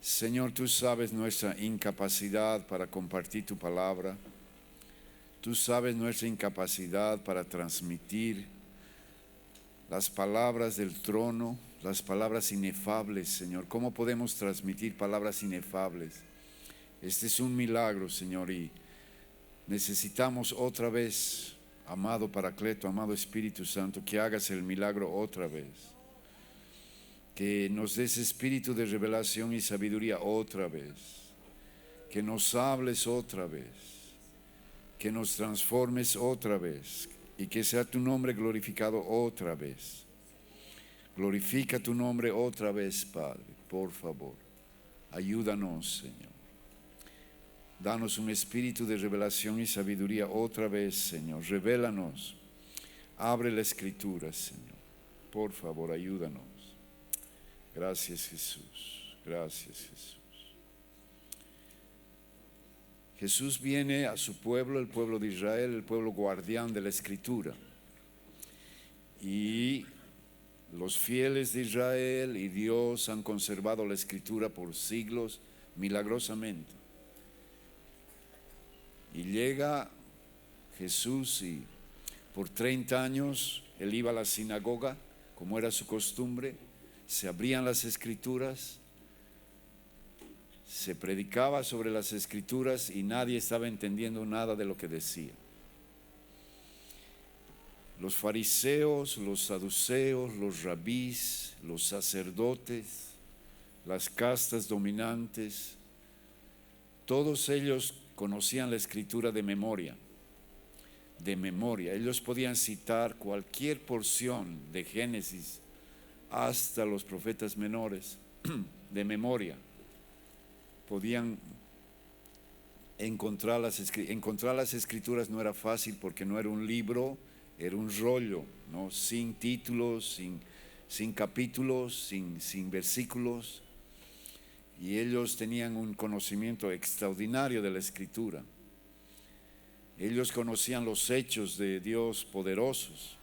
Señor, tú sabes nuestra incapacidad para compartir tu palabra. Tú sabes nuestra incapacidad para transmitir las palabras del trono, las palabras inefables, Señor. ¿Cómo podemos transmitir palabras inefables? Este es un milagro, Señor, y necesitamos otra vez, amado Paracleto, amado Espíritu Santo, que hagas el milagro otra vez. Que nos des espíritu de revelación y sabiduría otra vez. Que nos hables otra vez. Que nos transformes otra vez. Y que sea tu nombre glorificado otra vez. Glorifica tu nombre otra vez, Padre, por favor. Ayúdanos, Señor. Danos un espíritu de revelación y sabiduría otra vez, Señor. Revélanos. Abre la escritura, Señor. Por favor, ayúdanos. Gracias, Jesús. Gracias, Jesús. Jesús viene a su pueblo, el pueblo de Israel, el pueblo guardián de la escritura. Y los fieles de Israel y Dios han conservado la escritura por siglos milagrosamente. Y llega Jesús y por 30 años él iba a la sinagoga, como era su costumbre, se abrían las escrituras, se predicaba sobre las escrituras y nadie estaba entendiendo nada de lo que decía. Los fariseos, los saduceos, los rabís, los sacerdotes, las castas dominantes, todos ellos conocían la escritura de memoria. Ellos podían citar cualquier porción de Génesis hasta los profetas menores de memoria. Podían encontrar las escrituras. No era fácil porque no era un libro, era un rollo, ¿no? Sin títulos, sin capítulos, sin versículos. Y ellos tenían un conocimiento extraordinario de la escritura. Ellos conocían los hechos de Dios poderosos.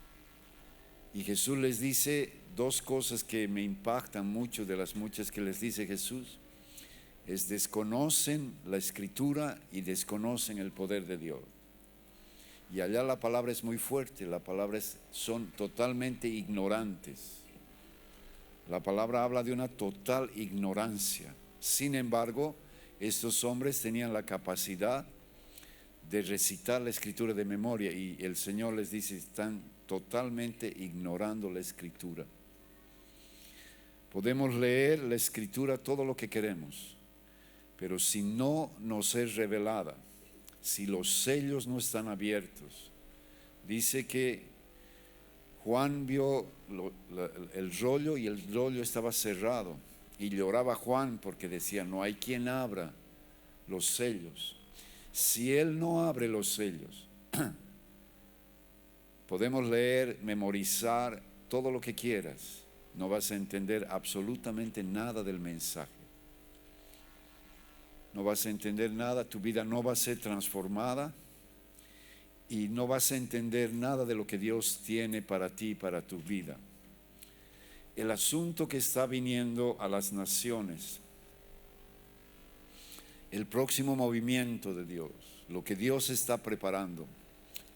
Y Jesús les dice dos cosas que me impactan mucho, de las muchas que les dice Jesús. Es: desconocen la escritura y desconocen el poder de Dios. Y allá la palabra es muy fuerte, son totalmente ignorantes. La palabra habla de una total ignorancia. Sin embargo, estos hombres tenían la capacidad de recitar la escritura de memoria y el Señor les dice: están totalmente ignorando la escritura. Podemos leer la escritura todo lo que queremos, pero si no nos es revelada, si los sellos no están abiertos, dice que Juan vio el rollo y el rollo estaba cerrado y lloraba Juan porque decía: no hay quien abra los sellos. Si él no abre los sellos, podemos leer, memorizar todo lo que quieras, no vas a entender absolutamente nada del mensaje. No vas a entender nada, tu vida no va a ser transformada y no vas a entender nada de lo que Dios tiene para ti y para tu vida. El asunto que está viniendo a las naciones, el próximo movimiento de Dios, lo que Dios está preparando,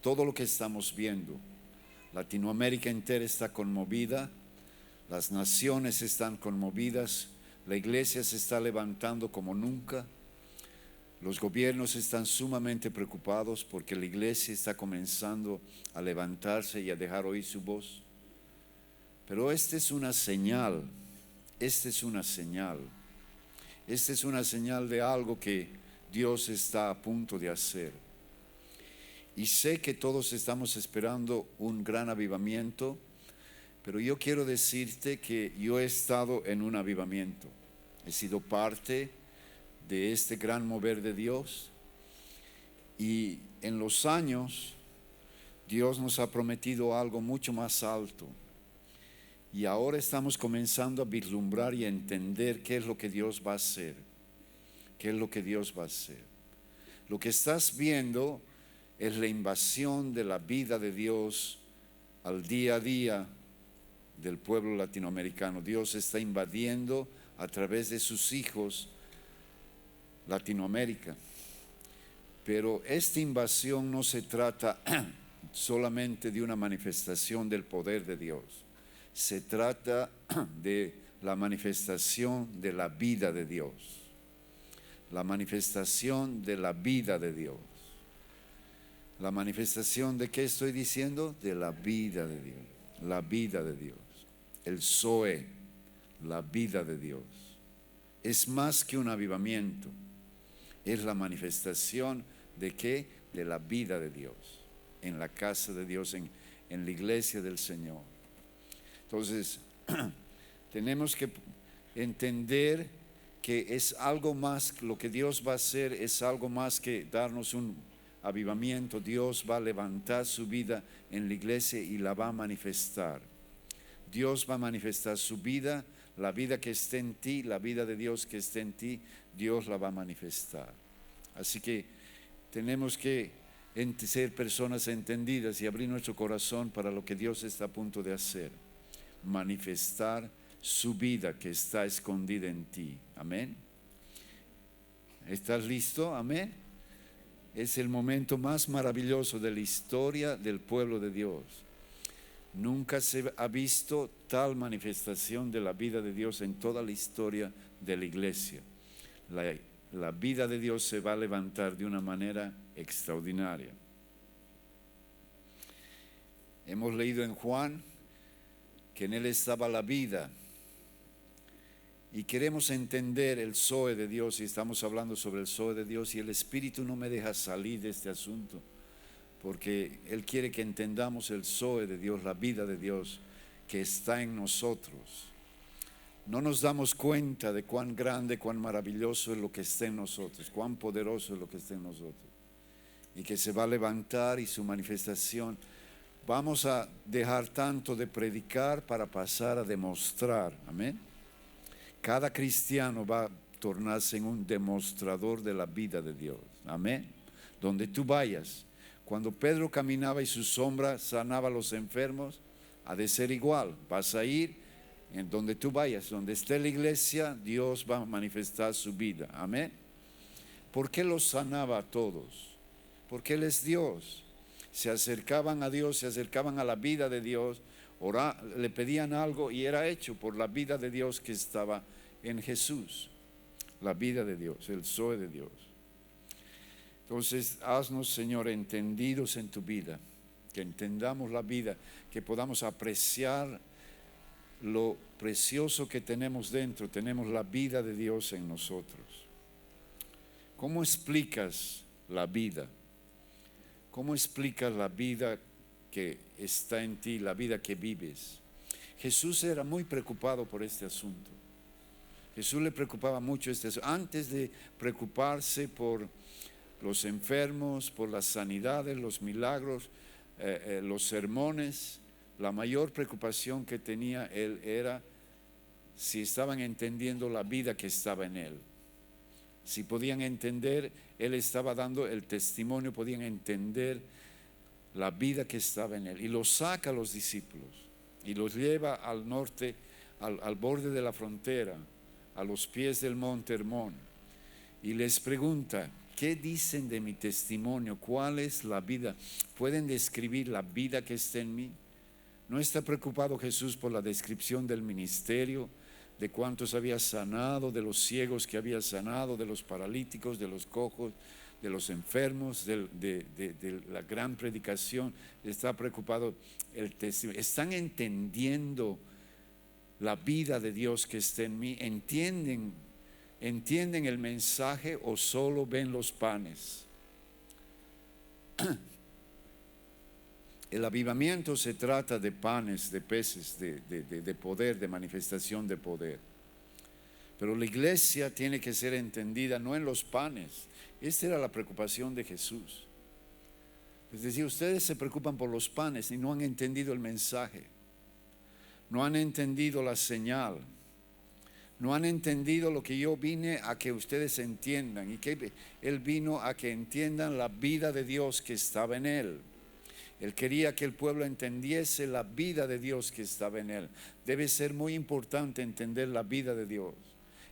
todo lo que estamos viendo, Latinoamérica entera está conmovida, las naciones están conmovidas, la iglesia se está levantando como nunca. Los gobiernos están sumamente preocupados porque la iglesia está comenzando a levantarse y a dejar oír su voz. Pero esta es una señal de algo que Dios está a punto de hacer. Y sé que todos estamos esperando un gran avivamiento, pero yo quiero decirte que yo he estado en un avivamiento. He sido parte de este gran mover de Dios y en los años Dios nos ha prometido algo mucho más alto y ahora estamos comenzando a vislumbrar y a entender qué es lo que Dios va a hacer. Lo que estás viendo es la invasión de la vida de Dios al día a día del pueblo latinoamericano. Dios está invadiendo a través de sus hijos Latinoamérica. Pero esta invasión no se trata solamente de una manifestación del poder de Dios. Se trata de la manifestación de la vida de Dios. La manifestación de la vida de Dios. La manifestación de ¿qué estoy diciendo? De la vida de Dios. La vida de Dios. El Zoe, la vida de Dios. Es más que un avivamiento. Es la manifestación de ¿qué? De la vida de Dios. En la casa de Dios, en la iglesia del Señor. Entonces, tenemos que entender que es algo más, lo que Dios va a hacer es algo más que darnos un avivamiento. Dios va a levantar su vida en la iglesia y la va a manifestar. Dios va a manifestar su vida, la vida que esté en ti, la vida de Dios que esté en ti, Dios la va a manifestar. Así que tenemos que ser personas entendidas y abrir nuestro corazón para lo que Dios está a punto de hacer. Manifestar su vida que está escondida en ti. Amén. ¿Estás listo? Amén. Es el momento más maravilloso de la historia del pueblo de Dios. Nunca se ha visto tal manifestación de la vida de Dios en toda la historia de la iglesia. La vida de Dios se va a levantar de una manera extraordinaria. Hemos leído en Juan que en él estaba la vida. Y queremos entender el Zoe de Dios y estamos hablando sobre el Zoe de Dios y el Espíritu no me deja salir de este asunto porque Él quiere que entendamos el Zoe de Dios, la vida de Dios que está en nosotros. No nos damos cuenta de cuán grande, cuán maravilloso es lo que está en nosotros, cuán poderoso es lo que está en nosotros y que se va a levantar y su manifestación. Vamos a dejar tanto de predicar para pasar a demostrar, amén. Cada cristiano va a tornarse en un demostrador de la vida de Dios, amén. Donde tú vayas, cuando Pedro caminaba y su sombra sanaba a los enfermos, ha de ser igual, vas a ir en donde tú vayas, donde esté la iglesia, Dios va a manifestar su vida, amén. ¿Por qué los sanaba a todos? Porque Él es Dios. Se acercaban a Dios, se acercaban a la vida de Dios, le pedían algo y era hecho por la vida de Dios que estaba en Jesús. La vida de Dios, el Zoe de Dios. Entonces, haznos, Señor, entendidos en tu vida, que entendamos la vida, que podamos apreciar lo precioso que tenemos dentro. Tenemos la vida de Dios en nosotros. ¿Cómo explicas la vida? ¿Cómo explicas la vida que está en ti, la vida que vives? Jesús era muy preocupado por este asunto. Jesús le preocupaba mucho este asunto. Antes de preocuparse por los enfermos, por las sanidades, los milagros, los sermones, la mayor preocupación que tenía Él era si estaban entendiendo la vida que estaba en Él. Si podían entender, Él estaba dando el testimonio, podían entender la vida que estaba en Él. Y los saca a los discípulos y los lleva al norte, al borde de la frontera, a los pies del monte Hermón. Y les pregunta, ¿qué dicen de mi testimonio? ¿Cuál es la vida? ¿Pueden describir la vida que está en mí? ¿No está preocupado Jesús por la descripción del ministerio, de cuántos había sanado, de los ciegos que había sanado, de los paralíticos, de los cojos, de los enfermos, de la gran predicación? Está preocupado el testimonio. ¿Están entendiendo la vida de Dios que está en mí? ¿Entienden el mensaje o solo ven los panes? El avivamiento se trata de panes, de peces, de poder, de manifestación de poder. Pero la iglesia tiene que ser entendida no en los panes. Esta era la preocupación de Jesús. Es decir, ustedes se preocupan por los panes y no han entendido el mensaje. No han entendido la señal. No han entendido lo que yo vine a que ustedes entiendan. Y que Él vino a que entiendan la vida de Dios que estaba en Él. Él quería que el pueblo entendiese la vida de Dios que estaba en Él. Debe ser muy importante entender la vida de Dios.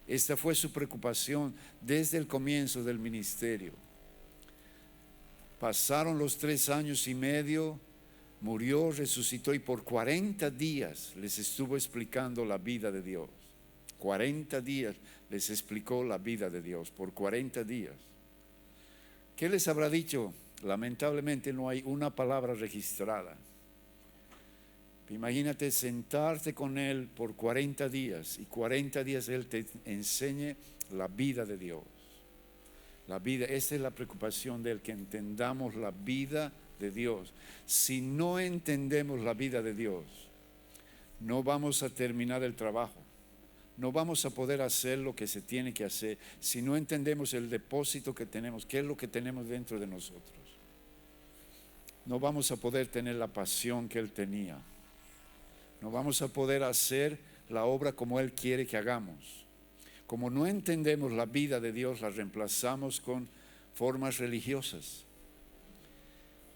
Esta fue su preocupación desde el comienzo del ministerio. Pasaron los 3 años y medio, murió, resucitó y por 40 días les estuvo explicando la vida de Dios. 40 días les explicó la vida de Dios, por 40 días. ¿Qué les habrá dicho? Lamentablemente no hay una palabra registrada. Imagínate sentarte con Él por 40 días y 40 días Él te enseñe la vida de Dios. La vida, esa es la preocupación de Él, que entendamos la vida de Dios. Si no entendemos la vida de Dios, no vamos a terminar el trabajo. No vamos a poder hacer lo que se tiene que hacer si no entendemos el depósito que tenemos, qué es lo que tenemos dentro de nosotros. No vamos a poder tener la pasión que Él tenía. No vamos a poder hacer la obra como Él quiere que hagamos. Como no entendemos la vida de Dios, la reemplazamos con formas religiosas.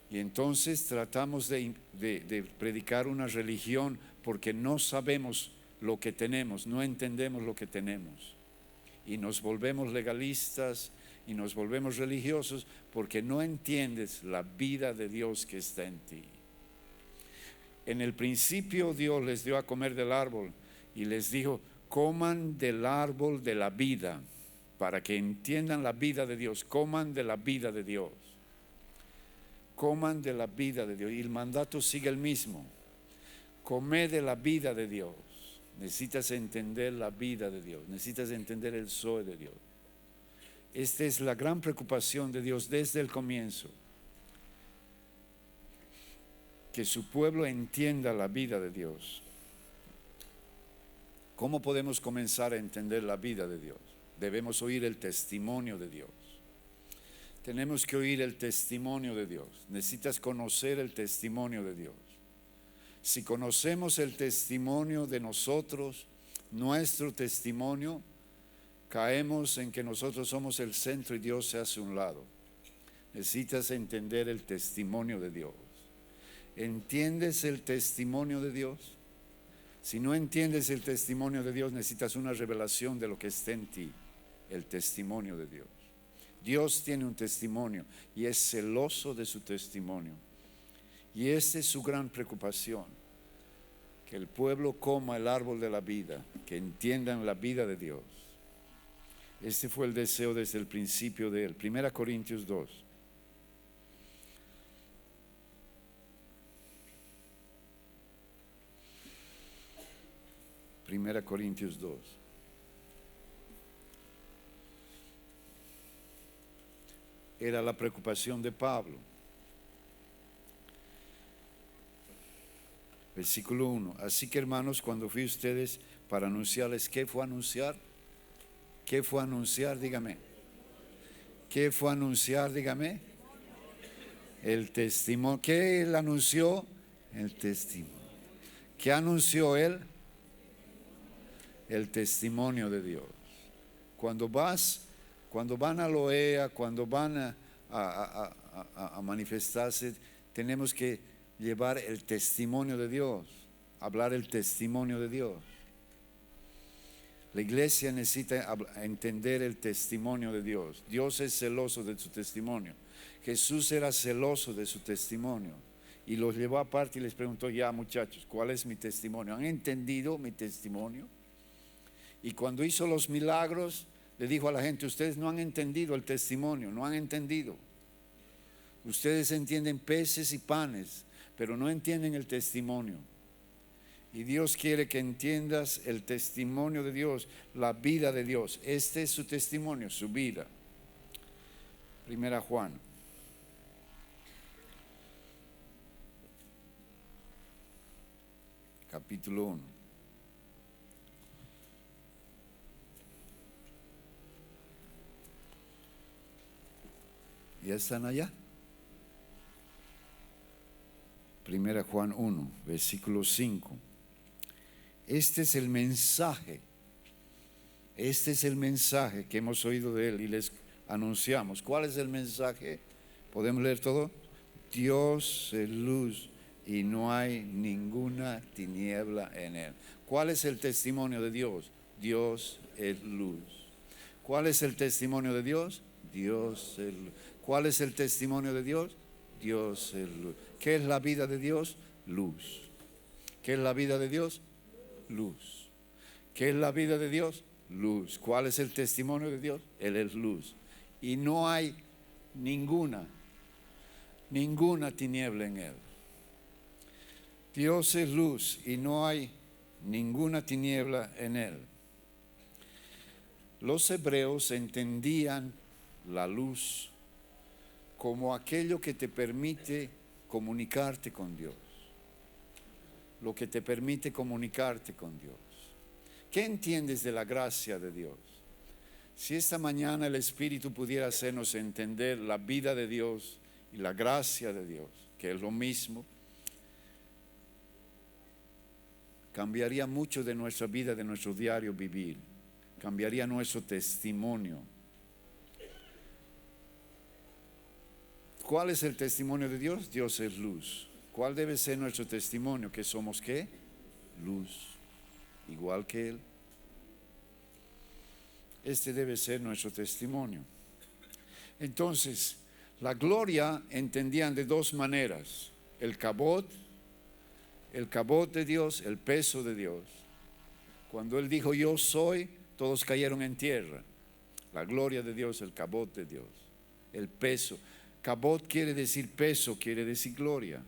Y entonces tratamos de predicar una religión porque no sabemos lo que tenemos, no entendemos lo que tenemos. Y nos volvemos legalistas y nos volvemos religiosos porque no entiendes la vida de Dios que está en ti. En el principio Dios les dio a comer del árbol y les dijo: coman del árbol de la vida, para que entiendan la vida de Dios. Coman de la vida de Dios. Coman de la vida de Dios. Y el mandato sigue el mismo. Come de la vida de Dios. Necesitas entender la vida de Dios. Necesitas entender el Zoe de Dios. Esta es la gran preocupación de Dios desde el comienzo. Que su pueblo entienda la vida de Dios. ¿Cómo podemos comenzar a entender la vida de Dios? Debemos oír el testimonio de Dios. Tenemos que oír el testimonio de Dios. Necesitas conocer el testimonio de Dios. Si conocemos el testimonio de nosotros, nuestro testimonio, caemos en que nosotros somos el centro y Dios se hace un lado. Necesitas entender el testimonio de Dios. ¿Entiendes el testimonio de Dios? Si no entiendes el testimonio de Dios, necesitas una revelación de lo que está en ti, el testimonio de Dios. Dios tiene un testimonio y es celoso de su testimonio. Y esa es su gran preocupación, que el pueblo coma el árbol de la vida, que entiendan la vida de Dios. Este fue el deseo desde el principio de él. 1 Corintios 2. Primera Corintios 2. Era la preocupación de Pablo. Versículo 1. Así que, hermanos, cuando fui a ustedes para anunciarles, ¿qué fue anunciar? ¿Qué fue anunciar? Dígame. ¿Qué fue anunciar? Dígame. El testimonio. ¿Qué él anunció? El testimonio. ¿Qué anunció él? El testimonio de Dios. Cuando van a Loea, cuando van a manifestarse, tenemos que llevar el testimonio de Dios, hablar el testimonio de Dios. La iglesia necesita entender el testimonio de Dios. Dios es celoso de su testimonio. Jesús era celoso de su testimonio y los llevó aparte y les preguntó: ya, muchachos, ¿cuál es mi testimonio? ¿Han entendido mi testimonio? Y cuando hizo los milagros, le dijo a la gente: ustedes no han entendido el testimonio, no han entendido. Ustedes entienden peces y panes, pero no entienden el testimonio. Y Dios quiere que entiendas el testimonio de Dios, la vida de Dios. Este es su testimonio, su vida. 1 Juan. Capítulo 1. ¿Ya están allá? 1 Juan 1, versículo 5. Este es el mensaje. Este es el mensaje que hemos oído de él y les anunciamos. ¿Cuál es el mensaje? ¿Podemos leer todo? Dios es luz y no hay ninguna tiniebla en él. ¿Cuál es el testimonio de Dios? Dios es luz. ¿Cuál es el testimonio de Dios? Dios es luz. ¿Cuál es el testimonio de Dios? Dios es luz. ¿Qué es la vida de Dios? Luz. ¿Qué es la vida de Dios? Luz. ¿Qué es la vida de Dios? Luz. ¿Cuál es el testimonio de Dios? Él es luz. Y no hay ninguna tiniebla en Él. Dios es luz y no hay ninguna tiniebla en Él. Los hebreos entendían la luz como aquello que te permite comunicarte con Dios. Lo que te permite comunicarte con Dios. ¿Qué entiendes de la gracia de Dios? Si esta mañana el Espíritu pudiera hacernos entender la vida de Dios y la gracia de Dios, que es lo mismo, cambiaría mucho de nuestra vida, de nuestro diario vivir. Cambiaría nuestro testimonio. ¿Cuál es el testimonio de Dios? Dios es luz. ¿Cuál debe ser nuestro testimonio? ¿Que somos qué? Luz. Igual que Él. Este debe ser nuestro testimonio. Entonces, la gloria entendían de dos maneras. El cabot de Dios, el peso de Dios. Cuando Él dijo yo soy, todos cayeron en tierra. La gloria de Dios, el cabot de Dios, el peso. Cabot quiere decir peso, quiere decir gloria.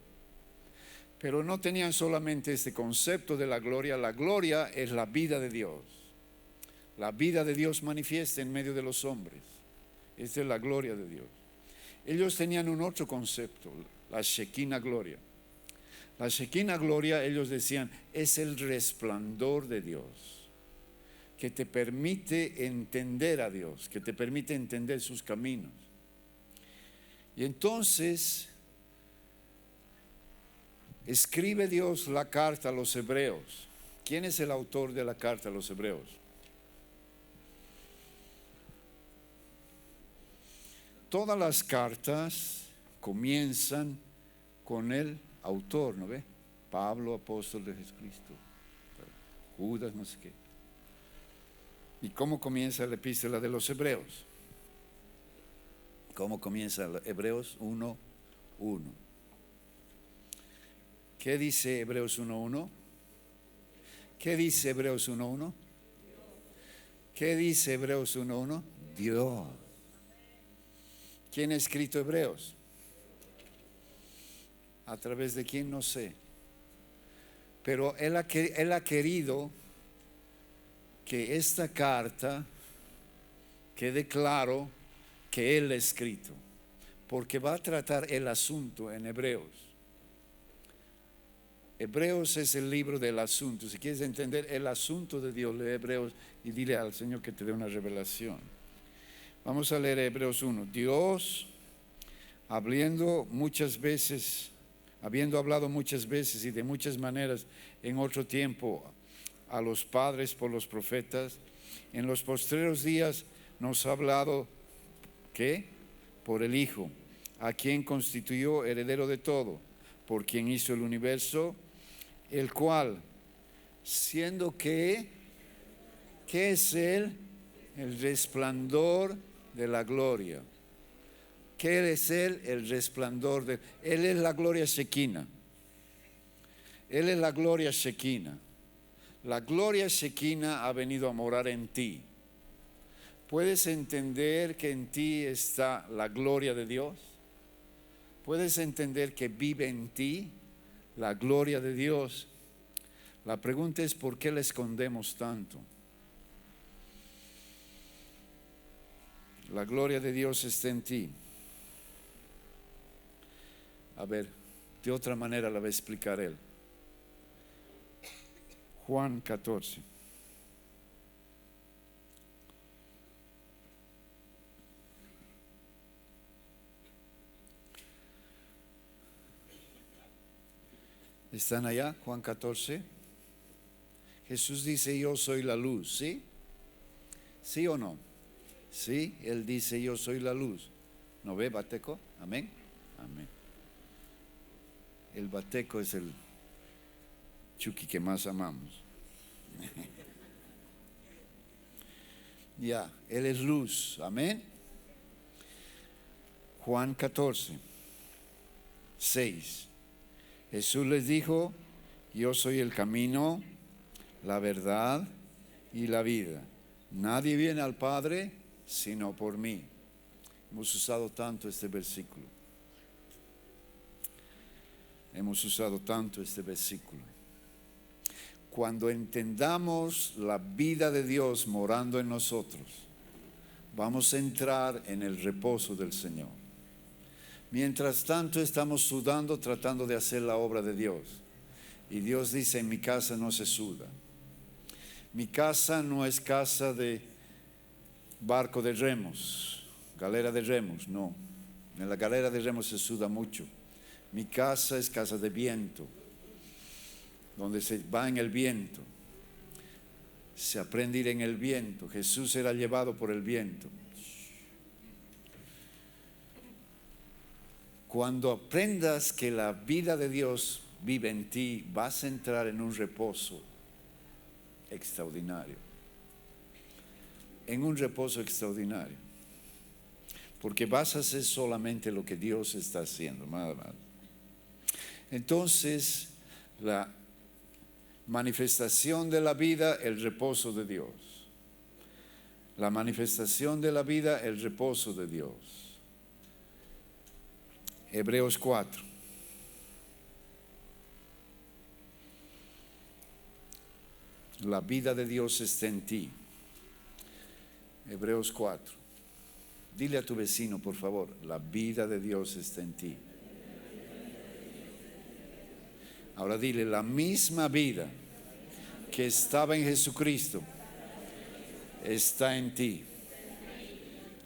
Pero no tenían solamente este concepto de la gloria es la vida de Dios. La vida de Dios manifiesta en medio de los hombres. Esta es la gloria de Dios. Ellos tenían un otro concepto, la Shekinah gloria. La Shekinah gloria, ellos decían, es el resplandor de Dios, que te permite entender a Dios, que te permite entender sus caminos. Y entonces escribe Dios la carta a los hebreos. ¿Quién es el autor de la carta a los hebreos? Todas las cartas comienzan con el autor, ¿no ve? Pablo, apóstol de Jesucristo. Judas, no sé qué. ¿Y cómo comienza la epístola de los hebreos? ¿Cómo comienza Hebreos 1:1? ¿Qué dice Hebreos 1:1? ¿Qué dice Hebreos 1:1? ¿Qué dice Hebreos 1:1? Dios. ¿Quién ha escrito Hebreos? ¿A través de quién? No sé. Pero él ha querido que esta carta quede claro que Él ha escrito, porque va a tratar el asunto en Hebreos. Hebreos es el libro del asunto. Si quieres entender el asunto de Dios, lee Hebreos y dile al Señor que te dé una revelación. Vamos a leer Hebreos 1. Dios, habiendo hablado muchas veces y de muchas maneras en otro tiempo a los padres por los profetas, en los postreros días nos ha hablado, ¿qué? Por el Hijo, a quien constituyó heredero de todo, por quien hizo el universo, el cual, siendo que, ¿qué es Él? El resplandor de la gloria. ¿Qué es Él? El resplandor de... Él es la gloria Shekinah. Él es la gloria Shekinah. La gloria Shekinah ha venido a morar en ti. ¿Puedes entender que en ti está la gloria de Dios? ¿Puedes entender que vive en ti la gloria de Dios? La pregunta es ¿por qué la escondemos tanto? La gloria de Dios está en ti. A ver, de otra manera la va a explicar él. Juan 14. ¿Están allá? Juan 14. Jesús dice, yo soy la luz, ¿sí? ¿Sí o no? Sí, Él dice, yo soy la luz. ¿No ve, Bateco? Amén. Amén. El Bateco es el Chucky que más amamos. Ya, Él es luz. Amén. Juan 14, 6. Jesús les dijo, yo soy el camino, la verdad y la vida. Nadie viene al Padre sino por mí. Hemos usado tanto este versículo. Cuando entendamos la vida de Dios morando en nosotros, vamos a entrar en el reposo del Señor. Mientras tanto estamos sudando tratando de hacer la obra de Dios. Y Dios dice, en mi casa no se suda. Mi casa no es casa de barco de remos, galera de remos, no. En la galera de remos se suda mucho. Mi casa es casa de viento, donde se va en el viento. Se aprende a ir en el viento. Jesús era llevado por el viento. Cuando aprendas que la vida de Dios vive en ti, vas a entrar en un reposo extraordinario. En un reposo extraordinario. Porque vas a hacer solamente lo que Dios está haciendo, nada más. Entonces, la manifestación de la vida, el reposo de Dios. La manifestación de la vida, el reposo de Dios. Hebreos 4. La vida de Dios está en ti. Hebreos 4. Dile a tu vecino, por favor, la vida de Dios está en ti. Ahora dile, la misma vida que estaba en Jesucristo está en ti.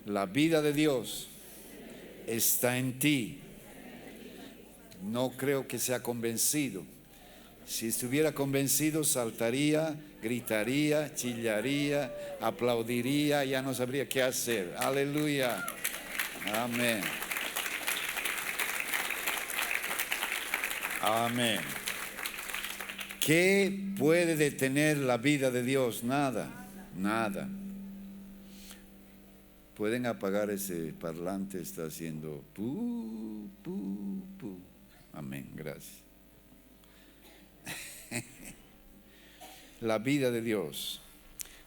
La vida de Dios está en ti. No creo que sea convencido. Si estuviera convencido, saltaría, gritaría, chillaría, aplaudiría, ya no sabría qué hacer. Aleluya. Amén. Amén. ¿Qué puede detener la vida de Dios? Nada, nada. Pueden apagar ese parlante, está haciendo pu, pu, pu. Amén, gracias. La vida de Dios.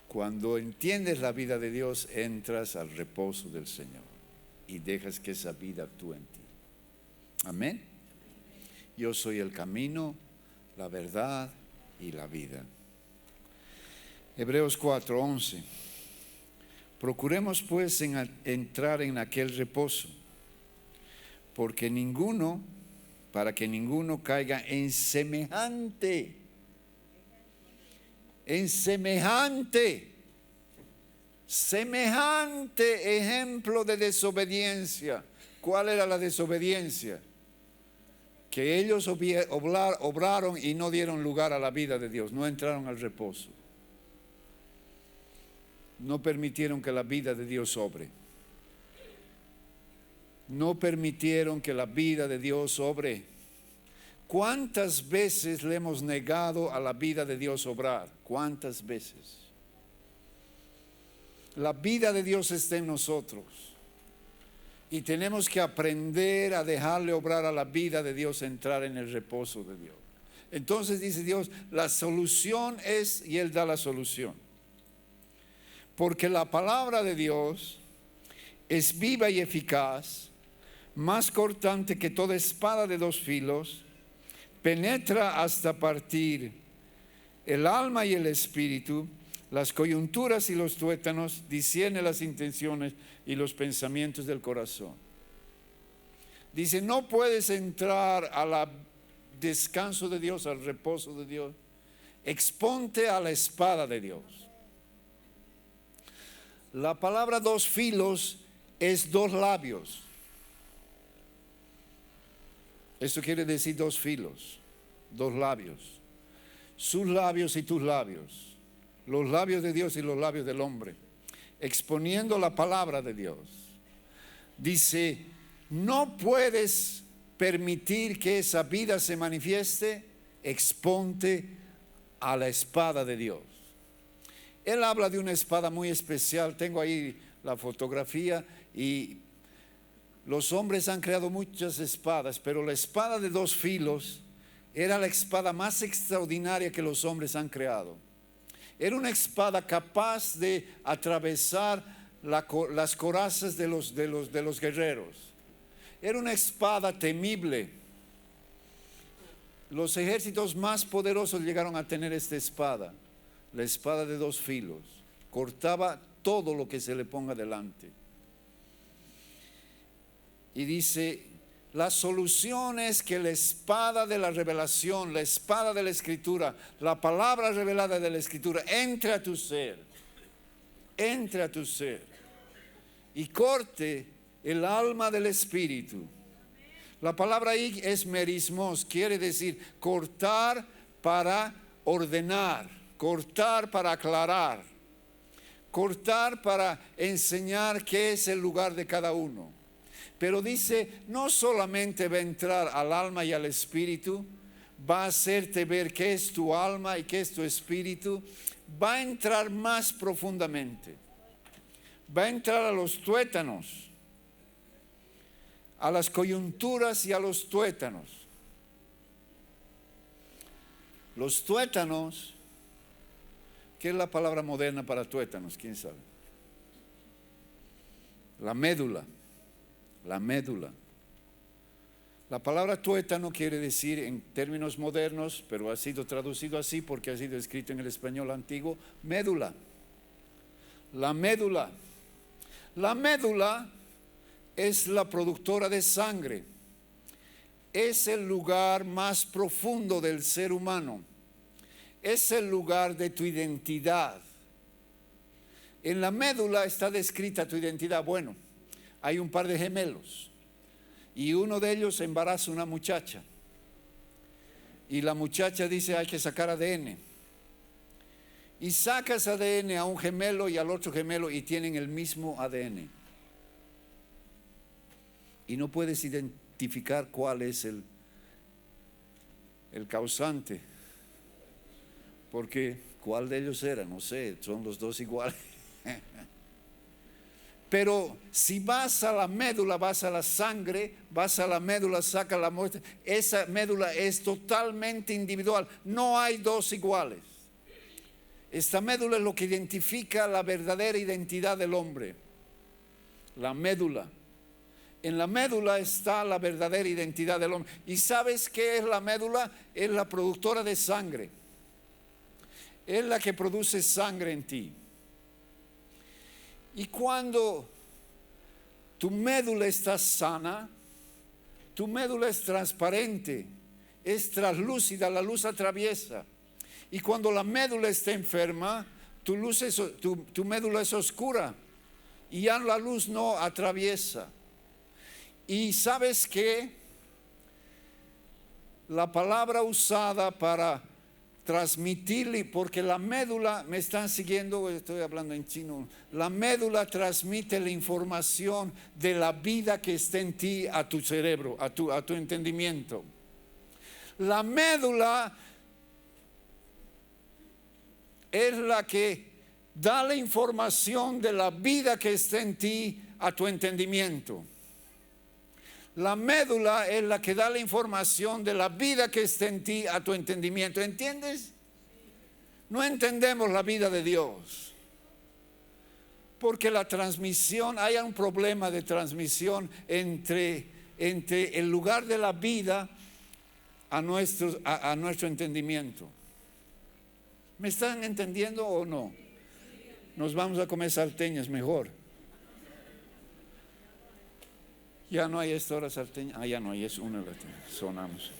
Cuando entiendes la vida de Dios, entras al reposo del Señor y dejas que esa vida actúe en ti. Amén. Yo soy el camino, la verdad y la vida. Hebreos 4:11. Procuremos pues entrar en aquel reposo, para que ninguno caiga en semejante ejemplo de desobediencia. ¿Cuál era la desobediencia? Que ellos obraron y no dieron lugar a la vida de Dios, no entraron al reposo. No permitieron que la vida de Dios obre. No permitieron que la vida de Dios obre. ¿Cuántas veces le hemos negado a la vida de Dios obrar? ¿Cuántas veces? La vida de Dios está en nosotros. Y tenemos que aprender a dejarle obrar a la vida de Dios, entrar en el reposo de Dios. Entonces dice Dios, la solución es, y Él da la solución. Porque la palabra de Dios es viva y eficaz, más cortante que toda espada de dos filos, penetra hasta partir el alma y el espíritu, las coyunturas y los tuétanos, discierne las intenciones y los pensamientos del corazón. Dice, no puedes entrar al descanso de Dios, al reposo de Dios. Exponte a la espada de Dios. La palabra dos filos es dos labios. Esto quiere decir dos filos, dos labios. Sus labios y tus labios. Los labios de Dios y los labios del hombre. Exponiendo la palabra de Dios. Dice, no puedes permitir que esa vida se manifieste, exponte a la espada de Dios. Él habla de una espada muy especial. Tengo ahí la fotografía y los hombres han creado muchas espadas, pero la espada de 2 filos era la espada más extraordinaria que los hombres han creado. Era una espada capaz de atravesar las corazas de los guerreros. Era una espada temible. Los ejércitos más poderosos llegaron a tener esta espada, la espada de 2 filos. Cortaba todo lo que se le ponga delante. Y dice, la solución es que la espada de la revelación, la espada de la Escritura, la palabra revelada de la Escritura, entre a tu ser y corte el alma del espíritu. La palabra ahí es merismos, quiere decir cortar para ordenar, cortar para aclarar, cortar para enseñar qué es el lugar de cada uno. Pero dice, no solamente va a entrar al alma y al espíritu, va a hacerte ver qué es tu alma y qué es tu espíritu, va a entrar más profundamente, va a entrar a los tuétanos, a las coyunturas y a los tuétanos. Los tuétanos, ¿qué es la palabra moderna para tuétanos? ¿Quién sabe? La médula. La médula. La palabra tuétano quiere decir en términos modernos, pero ha sido traducido así porque ha sido escrito en el español antiguo, médula. La médula. La médula es la productora de sangre. Es el lugar más profundo del ser humano. Es el lugar de tu identidad. En la médula está descrita tu identidad. Bueno, hay un par de gemelos y uno de ellos embaraza a una muchacha y la muchacha dice hay que sacar ADN y sacas ADN a un gemelo y al otro gemelo y tienen el mismo ADN y no puedes identificar cuál es el causante, porque cuál de ellos era, no sé, son los dos iguales. Pero si vas a la médula, vas a la sangre, vas a la médula, saca la muerte, esa médula es totalmente individual, no hay dos iguales. Esta médula es lo que identifica la verdadera identidad del hombre, la médula. En la médula está la verdadera identidad del hombre. ¿Y sabes qué es la médula? Es la productora de sangre, es la que produce sangre en ti. Y cuando tu médula está sana, tu médula es transparente, es translúcida, la luz atraviesa. Y cuando la médula está enferma, tu médula es oscura y ya la luz no atraviesa. Y sabes qué, la palabra usada para transmitirle, porque la médula, me están siguiendo, estoy hablando en chino, la médula transmite la información de la vida que está en ti a tu cerebro, a tu entendimiento. La médula es la que da la información de la vida que está en ti a tu entendimiento. La médula es la que da la información de la vida que está en ti a tu entendimiento. ¿Entiendes? No entendemos la vida de Dios. Porque la transmisión, hay un problema de transmisión entre el lugar de la vida a nuestro entendimiento. ¿Me están entendiendo o no? Nos vamos a comer salteñas mejor. Ya no hay esta hora salteña. Ya no hay, es una hora. Sonamos.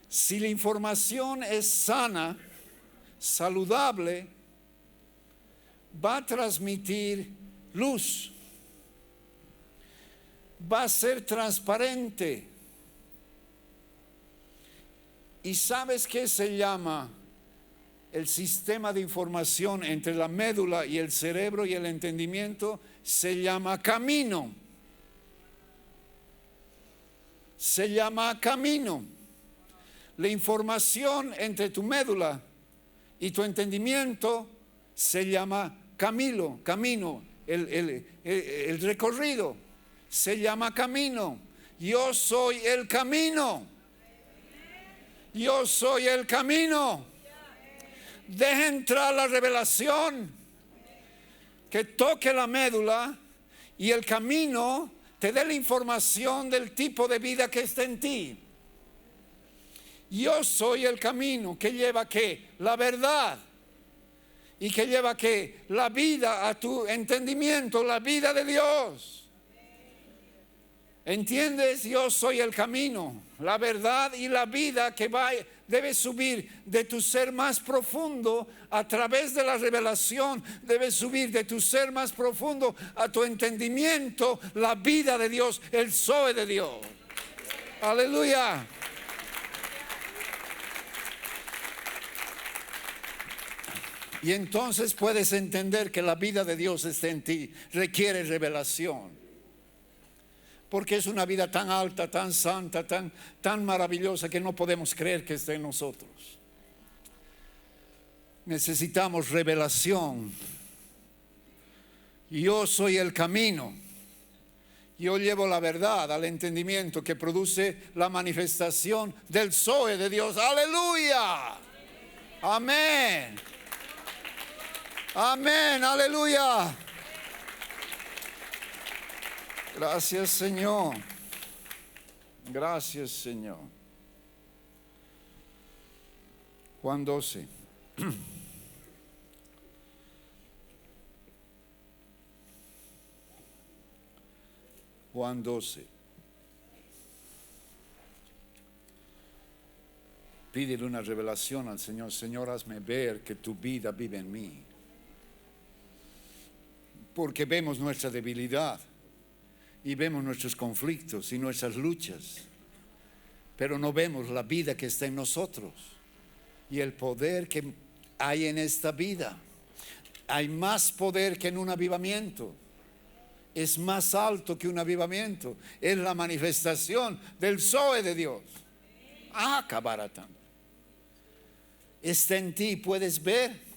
Si la información es sana, saludable, va a transmitir luz. Va a ser transparente. ¿Y sabes qué se llama el sistema de información entre la médula y el cerebro y el entendimiento? Se llama camino. Se llama camino. la información entre tu médula y tu entendimiento se llama camino, el recorrido se llama camino. Yo soy el camino. Yo soy el camino. Deja entrar la revelación que toque la médula y el camino te dé la información del tipo de vida que está en ti. Yo soy el camino que lleva ¿qué? La verdad. Y que lleva ¿qué? La vida a tu entendimiento, la vida de Dios. ¿Entiendes? Yo soy el camino, la verdad y la vida que debe subir de tu ser más profundo a través de la revelación. Debe subir de tu ser más profundo a tu entendimiento, la vida de Dios, el Zoe de Dios. Aleluya. Y entonces puedes entender que la vida de Dios está en ti, requiere revelación. Porque es una vida tan alta, tan santa, tan maravillosa que no podemos creer que esté en nosotros. Necesitamos revelación. Yo soy el camino. Yo llevo la verdad al entendimiento que produce la manifestación del Zoe de Dios. Aleluya. Amén. Amén. Aleluya. Gracias, Señor. Gracias, Señor. Juan 12. Juan 12. Pídele una revelación al Señor. Señor, hazme ver que tu vida vive en mí. Porque vemos nuestra debilidad. Y vemos nuestros conflictos y nuestras luchas, pero no vemos la vida que está en nosotros y el poder que hay en esta vida. Hay más poder que en un avivamiento. Es más alto que un avivamiento. Es la manifestación del Zoe de Dios. Cabaratán. Está en ti, puedes ver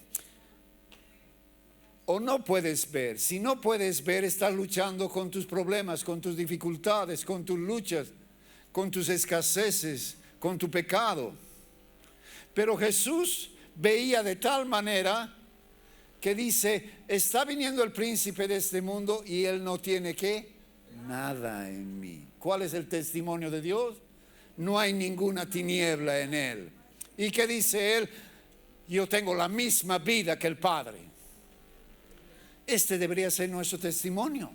o no puedes ver. Si no puedes ver, estás luchando con tus problemas, con tus dificultades, con tus luchas, con tus escaseces, con tu pecado. Pero Jesús veía de tal manera que dice, está viniendo el príncipe de este mundo y él no tiene ¿qué? Nada en mí. ¿Cuál es el testimonio de Dios? No hay ninguna tiniebla en él. ¿Y qué dice él? Yo tengo la misma vida que el Padre. Este debería ser nuestro testimonio.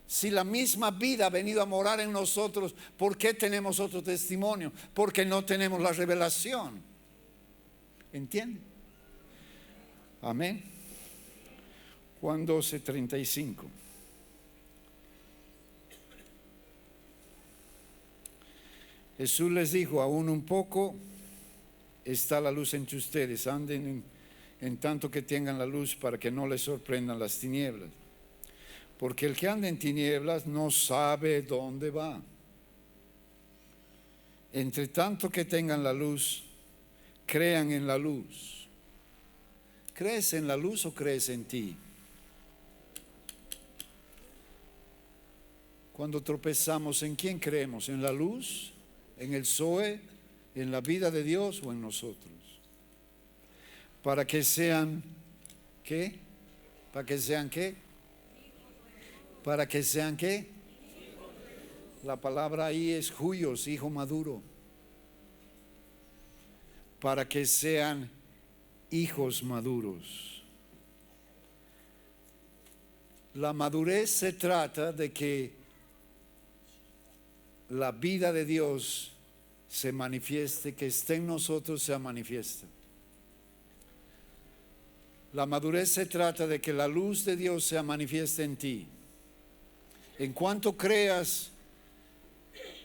Si la misma vida ha venido a morar en nosotros, ¿por qué tenemos otro testimonio? Porque no tenemos la revelación. ¿Entienden? Amén. Juan 12:35. Jesús les dijo, aún un poco está la luz entre ustedes, anden en tanto que tengan la luz para que no les sorprendan las tinieblas. Porque el que anda en tinieblas no sabe dónde va. Entre tanto que tengan la luz, crean en la luz. ¿Crees en la luz o crees en ti? Cuando tropezamos, ¿en quién creemos? ¿En la luz? ¿En el Zoe? ¿En la vida de Dios o en nosotros? Para que sean, ¿qué? ¿Para que sean qué? ¿Para que sean qué? La palabra ahí es huyos, hijo maduro. Para que sean hijos maduros. La madurez se trata de que la vida de Dios se manifieste, que esté en nosotros sea manifiesta. La madurez se trata de que la luz de Dios sea manifiesta en ti. En cuanto creas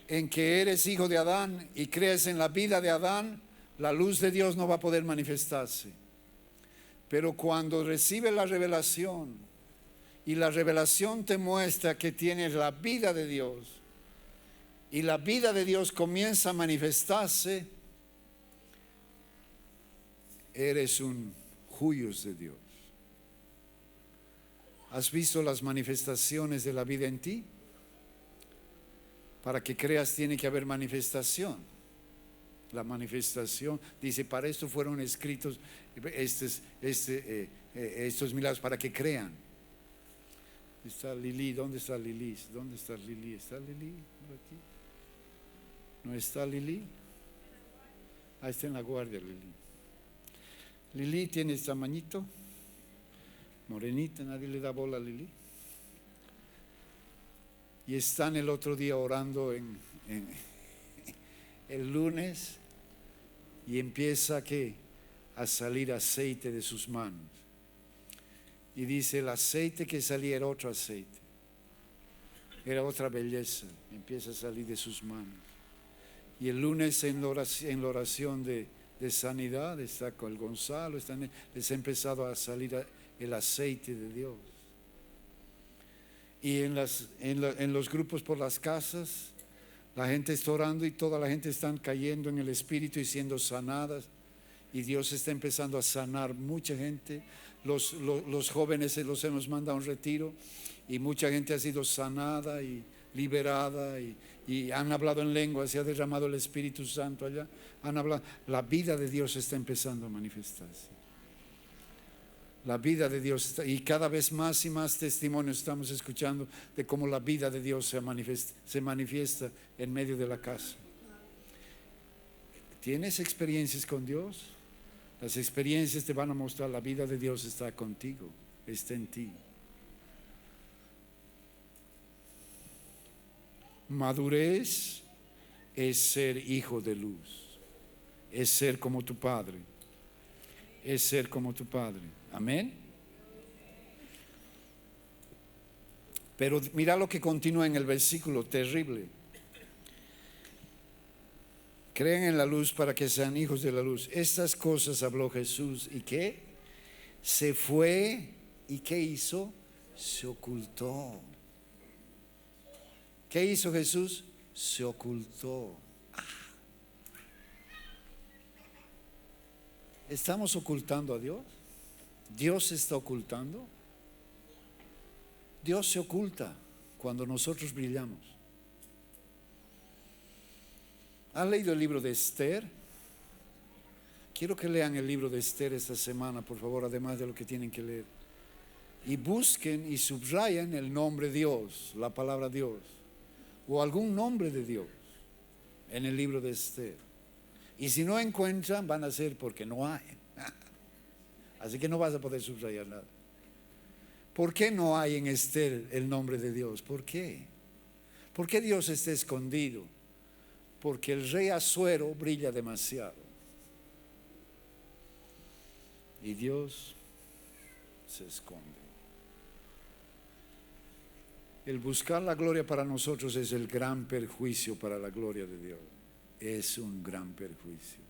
en que eres hijo de Adán y crees en la vida de Adán, la luz de Dios no va a poder manifestarse. Pero cuando recibes la revelación y la revelación te muestra que tienes la vida de Dios y la vida de Dios comienza a manifestarse, eres un Huios de Dios. ¿Has visto las manifestaciones de la vida en ti? Para que creas tiene que haber manifestación. La manifestación, dice, para esto fueron escritos estos milagros, para que crean. ¿Está Lili? ¿Dónde está Lili? ¿Dónde está Lili? ¿Está Lili por aquí? ¿No está Lili? Ahí está en la guardia Lili. Lili tiene este tamañito, morenita, nadie le da bola a Lili. Y están el otro día orando el lunes y empieza a salir aceite de sus manos. Y dice, el aceite que salía era otro aceite, era otra belleza, empieza a salir de sus manos. Y el lunes en la oración de sanidad está con el Gonzalo, les ha empezado a salir el aceite de Dios. Y en los grupos por las casas, la gente está orando y toda la gente está cayendo en el Espíritu y siendo sanadas. Y Dios está empezando a sanar mucha gente. Los jóvenes los hemos mandado a un retiro y mucha gente ha sido sanada y liberada y han hablado en lengua, se ha derramado el Espíritu Santo allá. Han hablado, la vida de Dios está empezando a manifestarse. La vida de Dios está, y cada vez más y más testimonios estamos escuchando de cómo la vida de Dios se manifiesta en medio de la casa. ¿Tienes experiencias con Dios? Las experiencias te van a mostrar la vida de Dios está contigo, está en ti. Madurez es ser hijo de luz, es ser como tu Padre, es ser como tu Padre. Amén. Pero mira lo que continúa en el versículo, terrible. Creen en la luz para que sean hijos de la luz. Estas cosas habló Jesús. ¿Y qué? Se fue. ¿Y qué hizo? Se ocultó. ¿Qué hizo Jesús? Se ocultó. ¿Estamos ocultando a Dios? ¿Dios se está ocultando? Dios se oculta cuando nosotros brillamos. ¿Han leído el libro de Esther? Quiero que lean el libro de Esther esta semana, por favor, además de lo que tienen que leer. Y busquen y subrayen el nombre Dios, la palabra Dios, o algún nombre de Dios en el libro de Esther. Y si no encuentran, van a ser porque no hay. Así que no vas a poder subrayar nada. ¿Por qué no hay en Esther el nombre de Dios? ¿Por qué? ¿Por qué Dios está escondido? Porque el rey Asuero brilla demasiado. Y Dios se esconde. El buscar la gloria para nosotros es el gran perjuicio para la gloria de Dios. Es un gran perjuicio.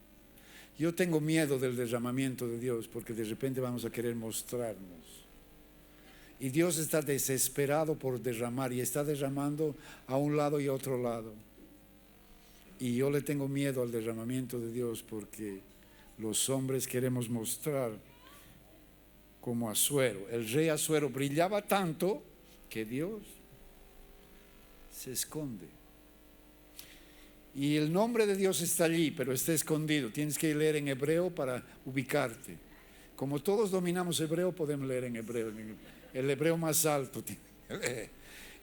Yo tengo miedo del derramamiento de Dios porque de repente vamos a querer mostrarnos. Y Dios está desesperado por derramar y está derramando a un lado y a otro lado. Y yo le tengo miedo al derramamiento de Dios porque los hombres queremos mostrar como Asuero. El rey Asuero brillaba tanto que Dios se esconde. Y el nombre de Dios está allí, pero está escondido. Tienes que leer en hebreo para ubicarte. Como todos dominamos hebreo, podemos leer en hebreo. El hebreo más alto.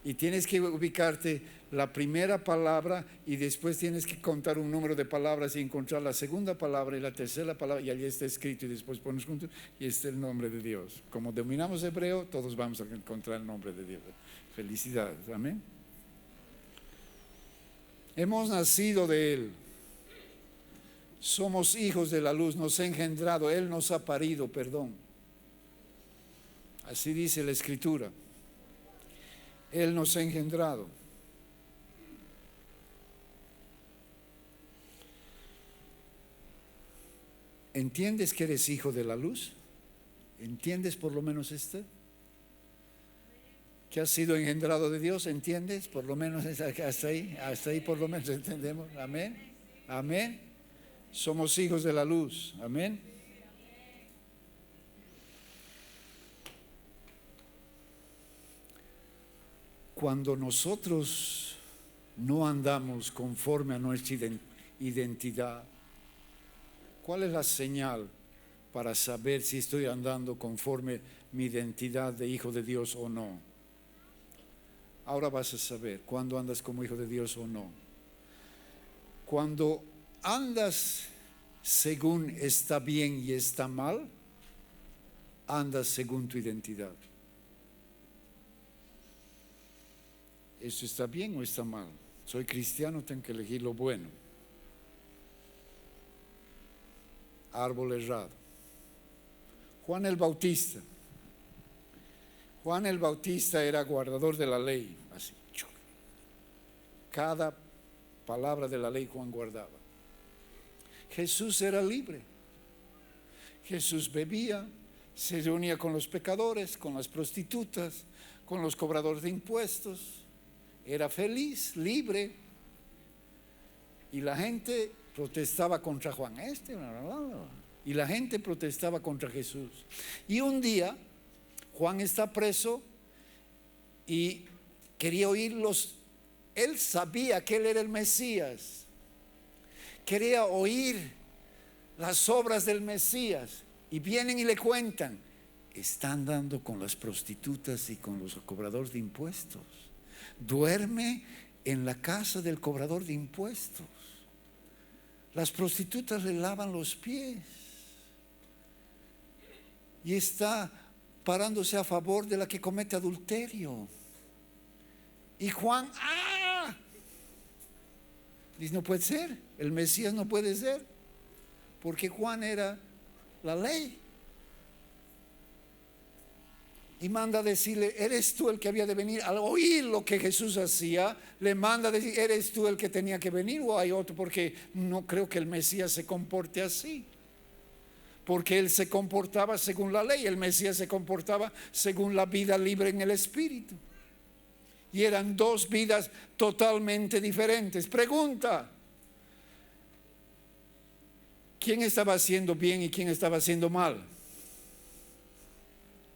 Y tienes que ubicarte la primera palabra y después tienes que contar un número de palabras y encontrar la segunda palabra y la tercera palabra y allí está escrito y después pones juntos y está el nombre de Dios. Como dominamos hebreo, todos vamos a encontrar el nombre de Dios. Felicidades, amén. Hemos nacido de Él. Somos hijos de la luz, nos ha engendrado, Él nos ha parido, perdón. Así dice la Escritura. Él nos ha engendrado. ¿Entiendes que eres hijo de la luz? ¿Entiendes por lo menos esto? Que has sido engendrado de Dios, ¿entiendes? Por lo menos hasta ahí por lo menos entendemos. Amén. Amén. Somos hijos de la luz. Amén. Cuando nosotros no andamos conforme a nuestra identidad, ¿cuál es la señal para saber si estoy andando conforme mi identidad de hijo de Dios o no? Ahora vas a saber cuándo andas como hijo de Dios o no. Cuando andas según está bien y está mal, andas según tu identidad. ¿Eso está bien o está mal? Soy cristiano, tengo que elegir lo bueno. Árbol errado. Juan el Bautista. Juan el Bautista era guardador de la ley. Así. Cada palabra de la ley Juan guardaba. Jesús era libre. Jesús bebía, se reunía con los pecadores, con las prostitutas, con los cobradores de impuestos. Era feliz, libre. Y la gente protestaba contra Juan. Y la gente protestaba contra Jesús. Y un día Juan está preso y quería oírlos. Él sabía que él era el Mesías. Quería oír las obras del Mesías. Y vienen y le cuentan: están dando con las prostitutas y con los cobradores de impuestos. Duerme en la casa del cobrador de impuestos. Las prostitutas le lavan los pies. Y está parándose a favor de la que comete adulterio. Y Juan, dice: no puede ser, el Mesías no puede ser, porque Juan era la ley. Y manda a decirle: ¿eres tú el que había de venir? Al oír lo que Jesús hacía, le manda a decir: ¿eres tú el que tenía que venir o hay otro? Porque no creo que el Mesías se comporte así. Porque él se comportaba según la ley, el Mesías se comportaba según la vida libre en el Espíritu. Y eran dos vidas totalmente diferentes. Pregunta: ¿quién estaba haciendo bien y quién estaba haciendo mal?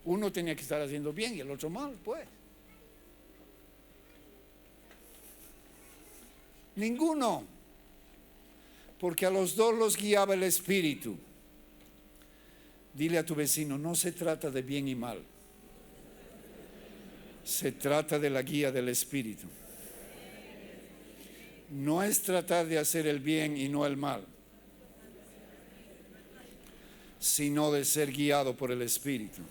Uno tenía que estar haciendo bien y el otro mal, pues. Ninguno. Porque a los dos los guiaba el Espíritu. Dile a tu vecino: no se trata de bien y mal. Se trata de la guía del Espíritu. No es tratar de hacer el bien y no el mal, sino de ser guiado por el Espíritu.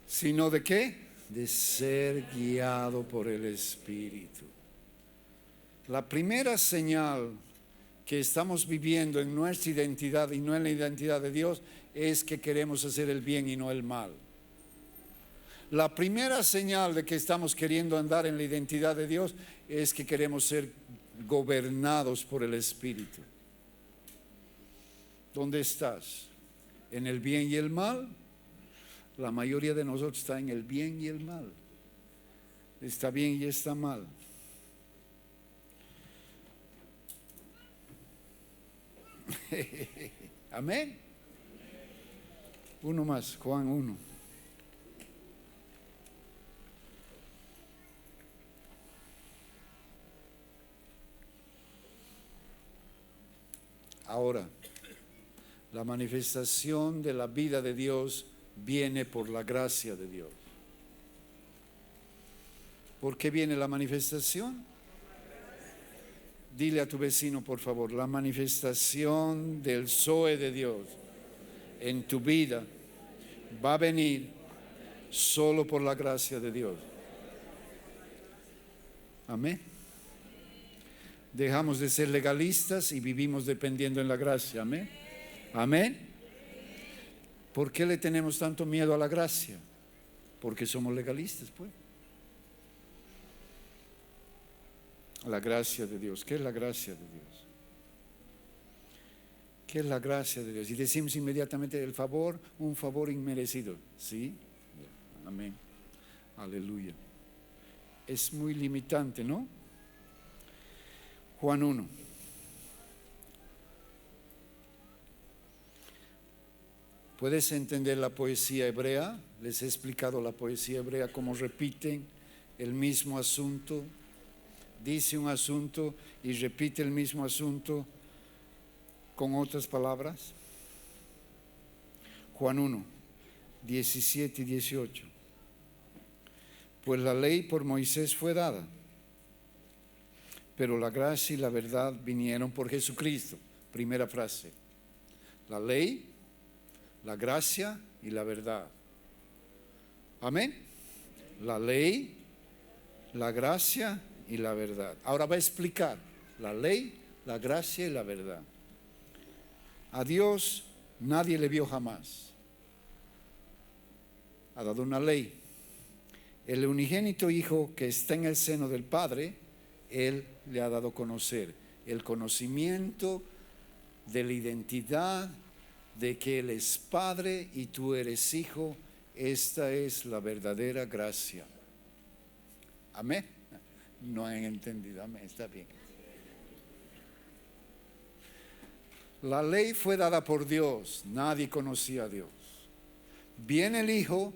¿Sino de qué? De ser guiado por el Espíritu. La primera señal que estamos viviendo en nuestra identidad y no en la identidad de Dios es que queremos hacer el bien y no el mal. La primera señal de que estamos queriendo andar en la identidad de Dios es que queremos ser gobernados por el Espíritu. ¿Dónde estás? ¿En el bien y el mal? La mayoría de nosotros está en el bien y el mal. Está bien y está mal. Amén. Uno más, Juan 1. Ahora, la manifestación de la vida de Dios viene por la gracia de Dios. ¿Por qué viene la manifestación? Dile a tu vecino, por favor: la manifestación del Zoe de Dios en tu vida va a venir solo por la gracia de Dios. Amén. Dejamos de ser legalistas y vivimos dependiendo en la gracia. Amén. Amén. ¿Por qué le tenemos tanto miedo a la gracia? Porque somos legalistas, pues. La gracia de Dios. ¿Qué es la gracia de Dios? ¿Qué es la gracia de Dios? Y decimos inmediatamente: el favor, un favor inmerecido. ¿Sí? Amén. Aleluya. Es muy limitante, ¿no? Juan 1. ¿Puedes entender la poesía hebrea? Les he explicado la poesía hebrea, cómo repiten el mismo asunto. Dice un asunto y repite el mismo asunto con otras palabras. Juan 1, 17 y 18. Pues la ley por Moisés fue dada, pero la gracia y la verdad vinieron por Jesucristo. Primera frase. La ley, la gracia y la verdad. Amén. La ley, la gracia y la verdad. Ahora va a explicar la ley, la gracia y la verdad. A Dios nadie le vio jamás. Ha dado una ley. El unigénito Hijo que está en el seno del Padre, Él le ha dado a conocer el conocimiento de la identidad de que Él es Padre y tú eres Hijo. Esta es la verdadera gracia. Amén. No han entendido. Amén. Está bien. La ley fue dada por Dios. Nadie conocía a Dios. Viene el Hijo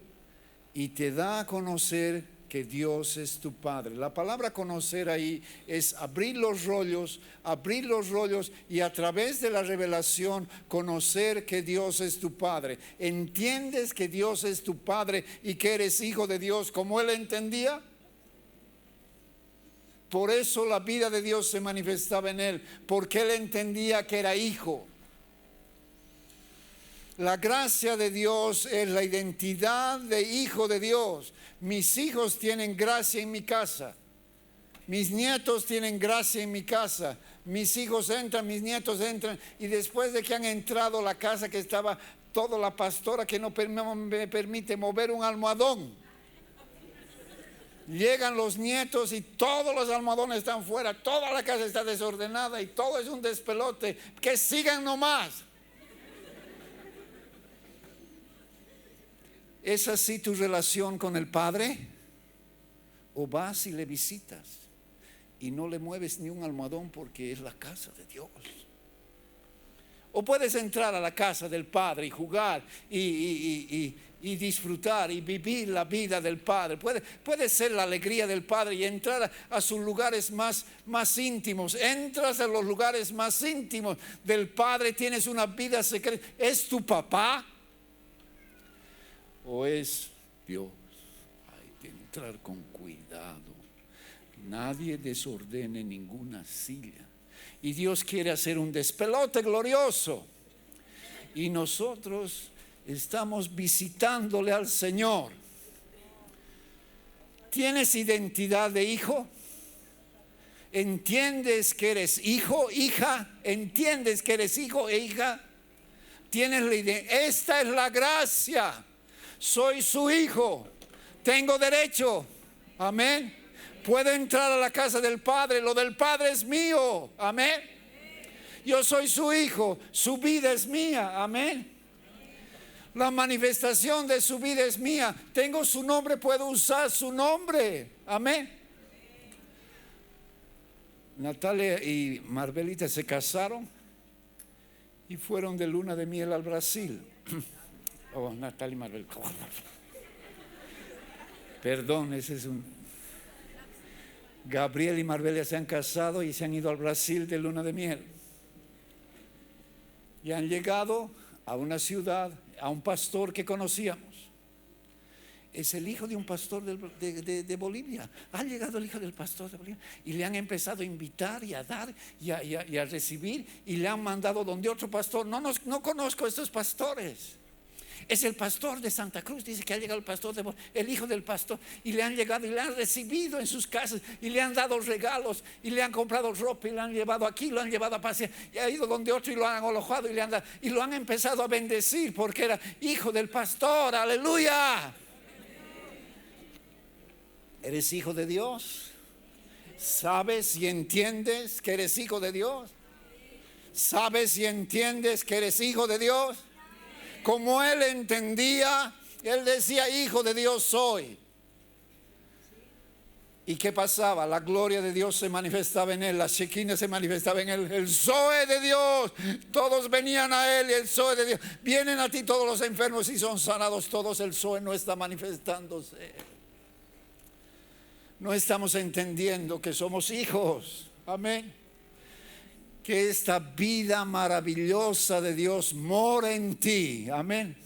y te da a conocer que Dios es tu Padre. La palabra conocer ahí es abrir los rollos y a través de la revelación conocer que Dios es tu Padre. ¿Entiendes que Dios es tu Padre y que eres hijo de Dios como Él entendía? Por eso la vida de Dios se manifestaba en Él, porque Él entendía que era hijo. La gracia de Dios es la identidad de hijo de Dios. Mis hijos tienen gracia en mi casa. Mis nietos tienen gracia en mi casa. Mis hijos entran, mis nietos entran. Y después de que han entrado a la casa que estaba toda la pastora que no me permite mover un almohadón. Llegan los nietos y todos los almohadones están fuera. Toda la casa está desordenada y todo es un despelote. Que sigan nomás. ¿Es así tu relación con el Padre? ¿O vas y le visitas y no le mueves ni un almohadón porque es la casa de Dios? ¿O puedes entrar a la casa del Padre y jugar y disfrutar y vivir la vida del Padre? Puede ser la alegría del Padre y entrar a sus lugares más íntimos. Entras a los lugares más íntimos del Padre, tienes una vida secreta. ¿Es tu papá? ¿O es Dios? Hay que entrar con cuidado. Nadie desordene ninguna silla. Y Dios quiere hacer un despelote glorioso. Y nosotros estamos visitándole al Señor. ¿Tienes identidad de hijo? ¿Entiendes que eres hijo, hija? ¿Entiendes que eres hijo e hija? ¿Tienes la identidad? Esta es la gracia. Soy su hijo, tengo derecho, amén. Puedo entrar a la casa del Padre, lo del Padre es mío, amén. Yo soy su hijo, su vida es mía, amén. La manifestación de su vida es mía. Tengo su nombre, puedo usar su nombre, amén. Natalia y Marbelita se casaron y fueron de luna de miel al Brasil. Oh, Natalia y Marbel. Perdón, ese es un... Gabriel y Marbella se han casado y se han ido al Brasil de luna de miel. Y han llegado a una ciudad, a un pastor que conocíamos. Es el hijo de un pastor de Bolivia. Ha llegado el hijo del pastor de Bolivia y le han empezado a invitar y a dar y a recibir y le han mandado donde otro pastor. No conozco a estos pastores. Es el pastor de Santa Cruz, dice que ha llegado el hijo del pastor, y le han llegado y le han recibido en sus casas y le han dado regalos y le han comprado ropa y le han llevado aquí, lo han llevado a pasear y ha ido donde otro y lo han alojado y lo han empezado a bendecir porque era hijo del pastor. Aleluya. ¿Eres hijo de Dios? ¿Sabes y entiendes que eres hijo de Dios? ¿Sabes y entiendes que eres hijo de Dios? Como él entendía, él decía, hijo de Dios soy. ¿Y qué pasaba? La gloria de Dios se manifestaba en él, la Shekinah se manifestaba en él, el Zoe de Dios, todos venían a él y el Zoe de Dios. Vienen a ti todos los enfermos y son sanados todos, el Zoe no está manifestándose. No estamos entendiendo que somos hijos, amén. Que esta vida maravillosa de Dios mora en ti, amén.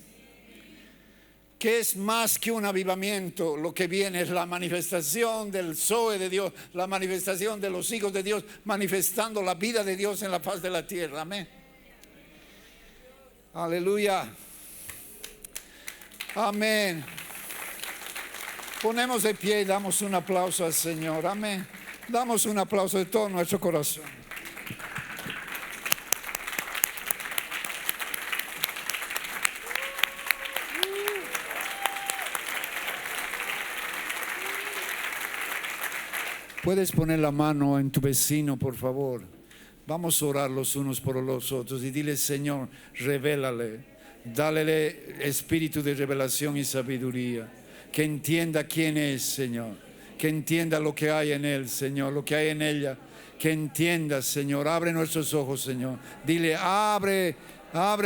Que es más que un avivamiento, lo que viene es la manifestación del Zoe de Dios, la manifestación de los hijos de Dios, manifestando la vida de Dios en la faz de la tierra, amén. Aleluya, amén. Ponemos de pie y damos un aplauso al Señor, amén. Damos un aplauso de todo nuestro corazón. Puedes poner la mano en tu vecino, por favor. Vamos a orar los unos por los otros y dile: Señor, revélale, dale espíritu de revelación y sabiduría, que entienda quién es, Señor, que entienda lo que hay en él, Señor, lo que hay en ella, que entienda, Señor. Abre nuestros ojos, Señor. Dile: abre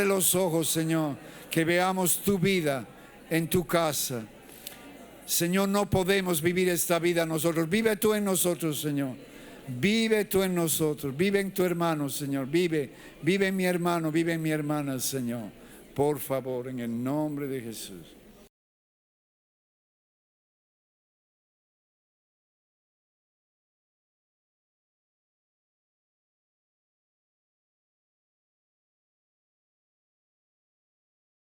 los ojos, Señor, que veamos tu vida en tu casa. Señor, no podemos vivir esta vida nosotros. Vive tú en nosotros, Señor. Vive tú en nosotros. Vive en tu hermano, Señor. Vive en mi hermano, vive en mi hermana, Señor. Por favor, en el nombre de Jesús.